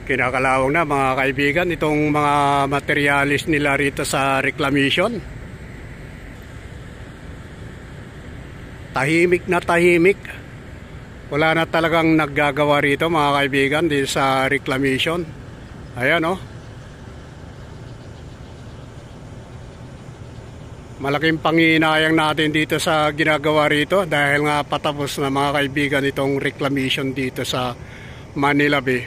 Kinakalawang na mga kaibigan itong mga materialis nila rito sa reclamation. Tahimik na tahimik. Wala na talagang naggagawa rito mga kaibigan dito sa reclamation. Ayan oh. Malaking panginayang natin dito sa ginagawa rito dahil nga patapos na mga kaibigan itong reclamation dito sa Manila Bay.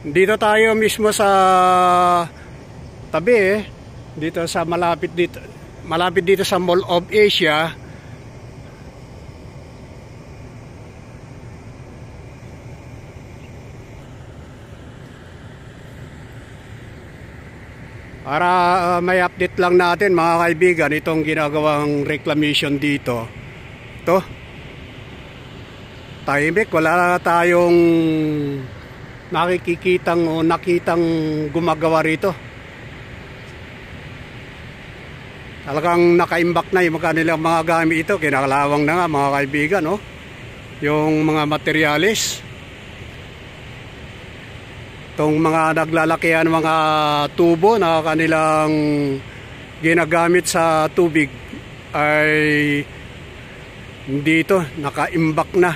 Dito tayo mismo sa tabi dito sa malapit dito sa Mall of Asia. Para may update lang natin mga kaibigan itong ginagawang reclamation dito. Ito. Tahimik, wala tayong nakitang gumagawa rito. Talagang nakaimbak na yung kanilang mga gamit ito. Kinakalawang na nga mga kaibigan, no? Yung mga materialis. Itong mga naglalakihan mga tubo na kanilang ginagamit sa tubig ay dito nakaimbak na.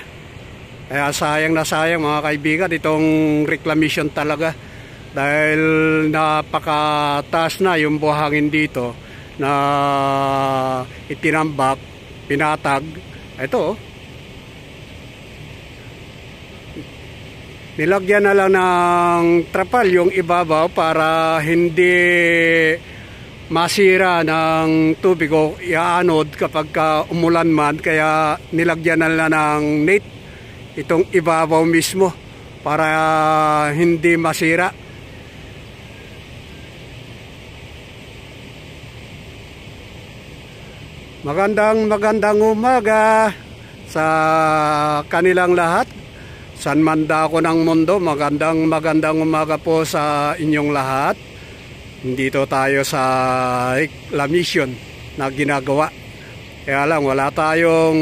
Kaya sayang na sayang mga kaibigan itong reclamation talaga dahil napakataas na yung buhangin dito na itinambak, pinatag. Ito oh. Nilagyan na lang ng trapal yung ibabaw para hindi masira ng tubig o iaanod kapag umulan man. Kaya nilagyan na lang ng net itong ibabaw mismo para hindi masira. Magandang umaga sa kanilang lahat. San man dako ng mundo, magandang umaga po sa inyong lahat. Dito tayo sa reclamation na ginagawa. Kaya lang wala tayong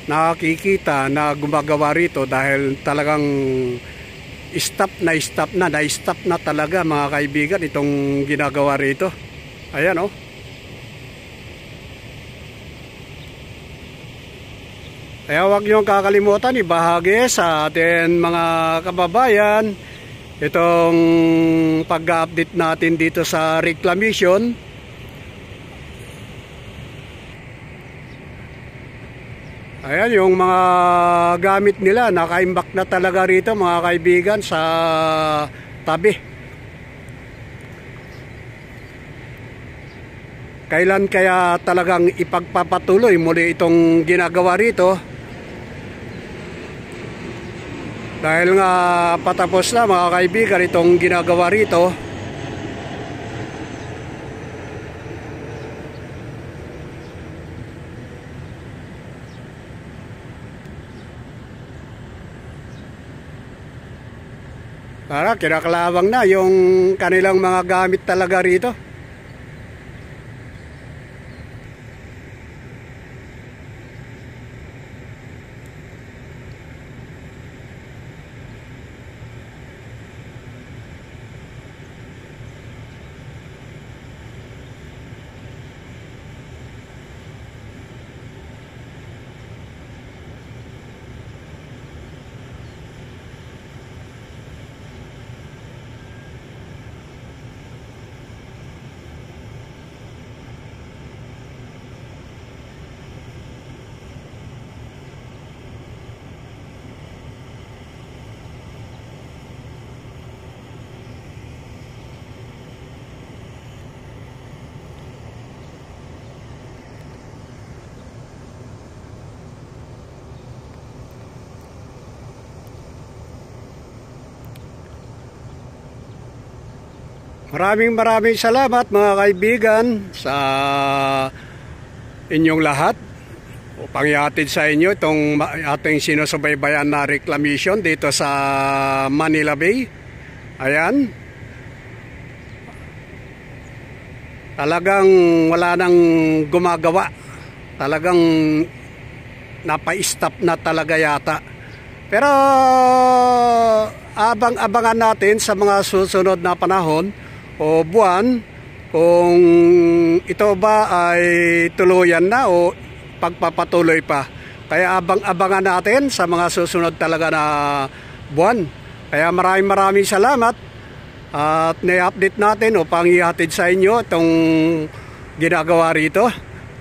nakikita na gumagawa rito dahil talagang na-stop na talaga mga kaibigan itong ginagawa rito. Ayan oh. Kaya huwag niyong kakalimutan ibahagi sa atin mga kababayan itong pag-update natin dito sa reclamation. Ayan yung mga gamit nila, nakaimbak na talaga rito mga kaibigan sa tabi. Kailan kaya talagang ipagpapatuloy muli itong ginagawa rito? Dahil nga patapos na mga kaibigan itong ginagawa rito. Para kinakalawang na yung kanilang mga gamit talaga rito. Maraming salamat mga kaibigan sa inyong lahat upang ihatid sa inyo itong ating sinusubaybayan na reclamation dito sa Manila Bay. Ayan. Talagang wala nang gumagawa. Talagang napa-stop na talaga yata Pero abang-abangan natin sa mga susunod na panahon o buwan kung ito ba ay tuluyan na o pagpapatuloy pa. Kaya abang-abangan natin sa mga susunod talaga na buwan. Kaya maraming salamat at na-update natin upang ihatid sa inyo itong ginagawa rito.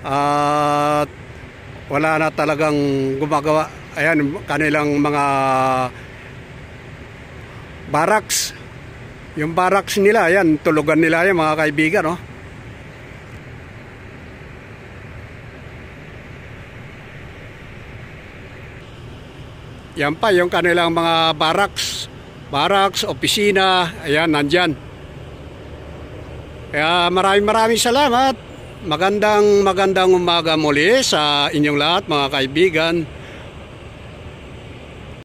At wala na talagang gumagawa. Ayan, kanilang mga barracks. Yung barracks nila, ayan, tulugan nila yan mga kaibigan, no? Yan pa, yung kanilang mga barracks, opisina, ayan, nandyan. Kaya maraming salamat. Magandang umaga muli sa inyong lahat mga kaibigan.